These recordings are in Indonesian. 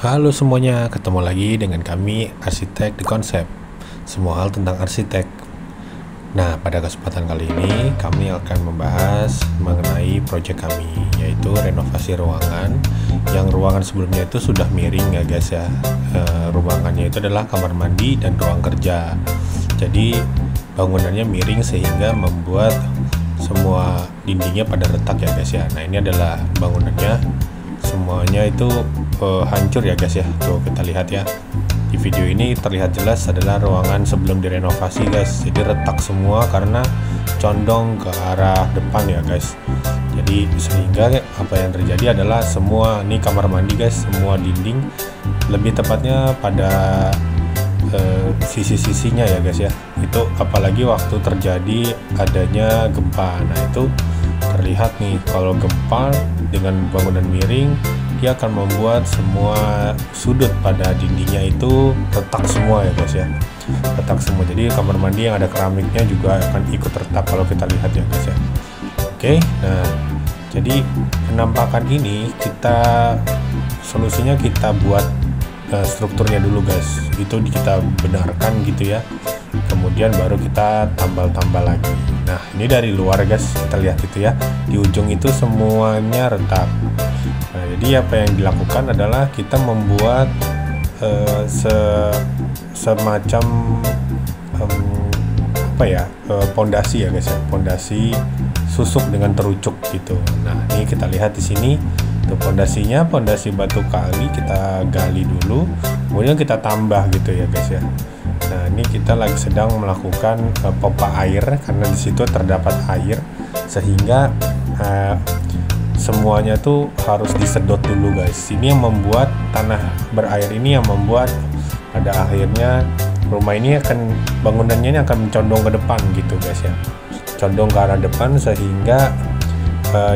Halo semuanya, ketemu lagi dengan kami Arsitek The Concept. Semua hal tentang arsitek. Nah, pada kesempatan kali ini kami akan membahas mengenai proyek kami, yaitu renovasi ruangan. Yang ruangan sebelumnya itu sudah miring ya guys ya. Ruangannya itu adalah kamar mandi dan ruang kerja. Jadi bangunannya miring sehingga membuat semua dindingnya pada retak ya guys ya. Nah, ini adalah bangunannya. Semuanya itu hancur ya guys ya. Tuh kita lihat ya, di video ini terlihat jelas adalah ruangan sebelum direnovasi guys. Jadi retak semua karena condong ke arah depan ya guys. Jadi sehingga apa yang terjadi adalah semua ini kamar mandi guys, semua dinding, lebih tepatnya pada sisi-sisinya ya guys ya. Itu apalagi waktu terjadi adanya gempa. Nah itu terlihat nih, kalau gempa dengan bangunan miring, dia akan membuat semua sudut pada dindingnya itu retak semua ya guys ya, retak semua. Jadi kamar mandi yang ada keramiknya juga akan ikut retak kalau kita lihat ya guys ya. Oke, nah jadi penampakan ini solusinya kita buat strukturnya dulu guys, itu kita benarkan gitu ya, kemudian baru kita tambal-tambal lagi. Nah ini dari luar guys, kita lihat itu ya, di ujung itu semuanya retak. Nah jadi apa yang dilakukan adalah kita membuat semacam pondasi ya guys ya, pondasi susuk dengan terucuk gitu. Nah ini kita lihat di sini tuh pondasinya, pondasi batu kali kita gali dulu, kemudian kita tambah gitu ya guys ya. Nah ini kita lagi sedang melakukan pompa air karena di situ terdapat air, sehingga semuanya tuh harus disedot dulu guys. Ini yang membuat tanah berair ini yang membuat pada akhirnya rumah ini bangunannya ini akan mencondong ke depan gitu guys ya, condong ke arah depan, sehingga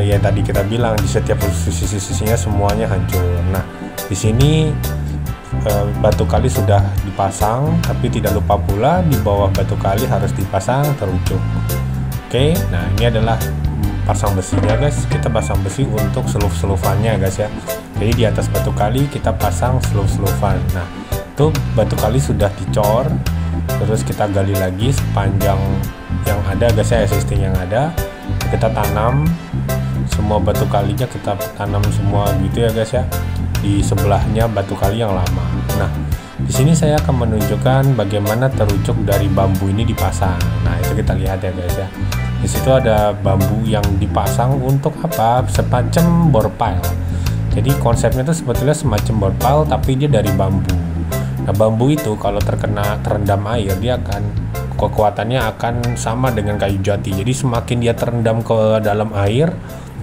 yang tadi kita bilang di setiap sisi-sisinya semuanya hancur. Nah di sini batu kali sudah dipasang, tapi tidak lupa pula di bawah batu kali harus dipasang terucuk. Oke, nah ini adalah pasang besinya guys. Kita pasang besi untuk seluf-selufannya guys ya. Jadi di atas batu kali kita pasang seluf-selufan. Nah itu batu kali sudah dicor, terus kita gali lagi sepanjang yang ada guys ya, existing yang ada. Kita tanam semua batu kalinya, kita tanam semua gitu ya guys ya, di sebelahnya batu kali yang lama. Nah di sini saya akan menunjukkan bagaimana terucuk dari bambu ini dipasang. Nah itu kita lihat ya guys ya, di situ ada bambu yang dipasang untuk apa, semacam bor pile. Jadi konsepnya itu sebetulnya semacam bor pile tapi dia dari bambu. Nah bambu itu kalau terendam air, dia akan kekuatannya akan sama dengan kayu jati. Jadi semakin dia terendam ke dalam air,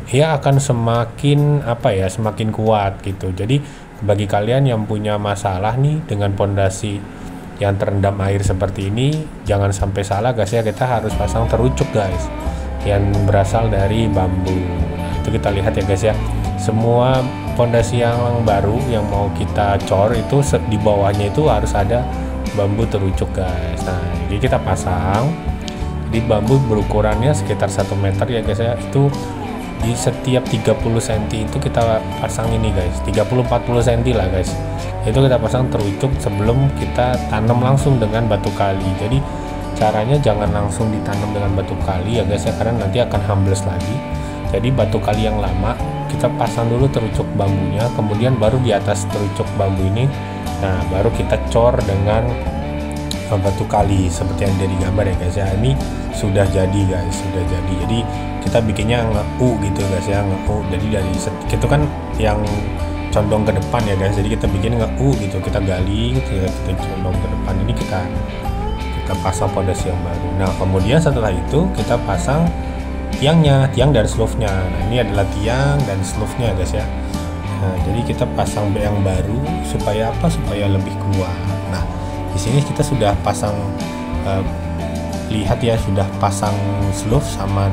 dia akan semakin semakin kuat gitu. Jadi bagi kalian yang punya masalah nih dengan pondasi yang terendam air seperti ini, jangan sampai salah guys ya, kita harus pasang terucuk guys yang berasal dari bambu. Nah itu kita lihat ya guys ya, semua pondasi yang baru yang mau kita cor itu di bawahnya itu harus ada bambu terucuk guys. Nah jadi kita pasang, di bambu berukurannya sekitar 1 meter ya guys ya, itu di setiap 30 cm itu kita pasang ini guys, 30-40 cm lah guys, itu kita pasang terucuk sebelum kita tanam langsung dengan batu kali. Jadi caranya jangan langsung ditanam dengan batu kali ya guys ya, karena nanti akan hambles lagi. Jadi batu kali yang lama kita pasang dulu terucuk bambunya, kemudian baru di atas terucuk bambu ini, nah baru kita cor dengan batu kali seperti yang ada di gambar ya guys ya. Ini sudah jadi guys, sudah jadi. Jadi kita bikinnya nge-U gitu guys ya, nge-U. Jadi dari itu kan yang condong ke depan ya guys, jadi kita bikin nge-U gitu, kita gali gitu, kita condong ke depan. Ini kita pasang pondasi yang baru. Nah kemudian setelah itu kita pasang tiang dari sloofnya. Nah ini adalah tiang dan sloofnya guys ya. Nah jadi kita pasang yang baru supaya apa, supaya lebih kuat. Nah di sini kita sudah pasang, lihat ya, sudah pasang sloof sama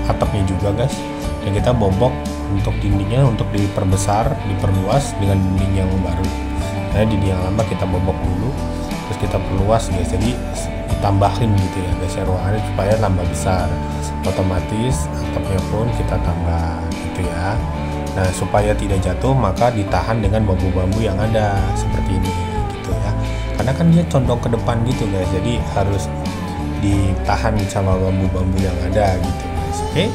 atapnya juga guys, dan kita bobok untuk dindingnya untuk diperbesar, diperluas dengan dinding yang baru. Nah dinding yang lama kita bobok dulu, terus kita perluas guys, jadi ditambahin gitu ya guys ya ruangannya supaya tambah besar. Otomatis atapnya pun kita tambah gitu ya. Nah, supaya tidak jatuh maka ditahan dengan bambu-bambu yang ada seperti ini gitu ya. Karena kan dia condong ke depan gitu guys, jadi harus ditahan sama bambu-bambu yang ada gitu guys. Oke.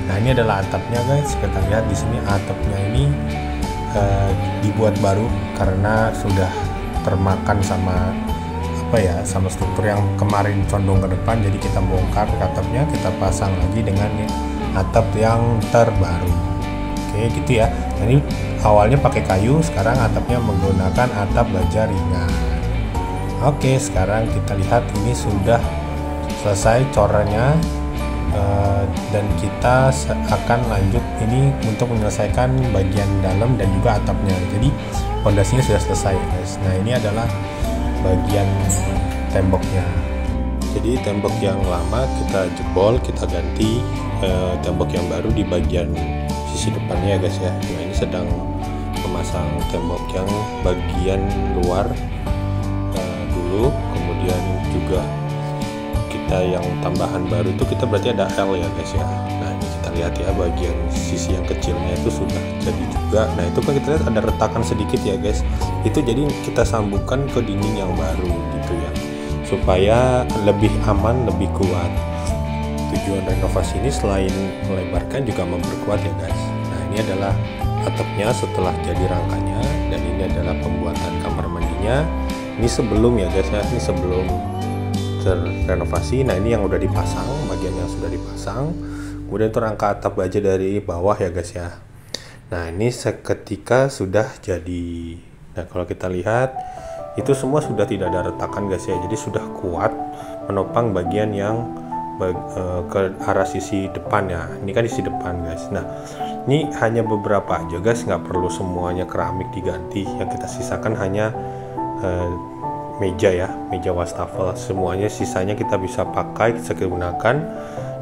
Nah, ini adalah atapnya guys. Kita lihat di sini atapnya ini dibuat baru karena sudah termakan sama sama struktur yang kemarin condong ke depan. Jadi kita bongkar atapnya, kita pasang lagi dengan atap yang terbaru. Oke gitu ya. Ini awalnya pakai kayu, sekarang atapnya menggunakan atap baja ringan. Oke, sekarang kita lihat ini sudah selesai cornya, dan kita akan lanjut ini untuk menyelesaikan bagian dalam dan juga atapnya. Jadi fondasinya sudah selesai guys. Nah, ini adalah bagian temboknya. Jadi tembok yang lama kita jebol, kita ganti tembok yang baru di bagian sisi depannya guys ya. Nah, ini sedang memasang tembok yang bagian luar dulu, kemudian juga kita yang tambahan baru itu kita berarti ada L ya guys ya. Nah, ini kita lihat ya, bagian sisi yang kecilnya itu sudah jadi juga. Nah, itu kan kita lihat ada retakan sedikit ya guys. Itu jadi kita sambungkan ke dinding yang baru gitu ya, supaya lebih aman, lebih kuat. Tujuan renovasi ini selain melebarkan juga memperkuat ya guys. Nah, ini adalah atapnya setelah jadi rangkanya, dan ini adalah pembuatan kamar mandinya. Ini sebelum ya guys ya, ini sebelum terrenovasi. Nah, ini yang udah dipasang, bagian yang sudah dipasang. Kemudian itu rangka atap baja dari bawah ya guys ya. Nah, ini seketika sudah jadi. Nah, kalau kita lihat itu semua sudah tidak ada retakan guys ya. Jadi sudah kuat menopang bagian yang ke arah sisi depan ya. Ini kan sisi depan guys. Nah, ini hanya beberapa aja guys, nggak perlu semuanya keramik diganti. Yang kita sisakan hanya meja ya, meja wastafel. Semuanya sisanya kita bisa pakai, bisa gunakan.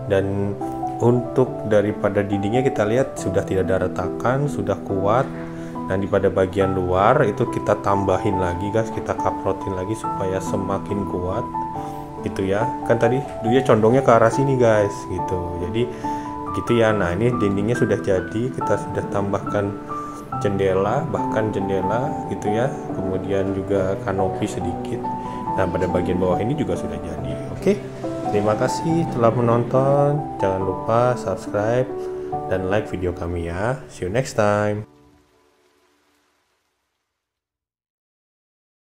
Dan untuk daripada dindingnya kita lihat sudah tidak ada retakan, sudah kuat. Dan pada bagian luar itu kita tambahin lagi guys, kita kaprotin lagi supaya semakin kuat gitu ya. Kan tadi dia condongnya ke arah sini guys gitu, jadi gitu ya. Nah, ini dindingnya sudah jadi, kita sudah tambahkan jendela, bahkan jendela gitu ya, kemudian juga kanopi sedikit. Nah, pada bagian bawah ini juga sudah jadi. Oke, terima kasih telah menonton, jangan lupa subscribe dan like video kami ya. See you next time.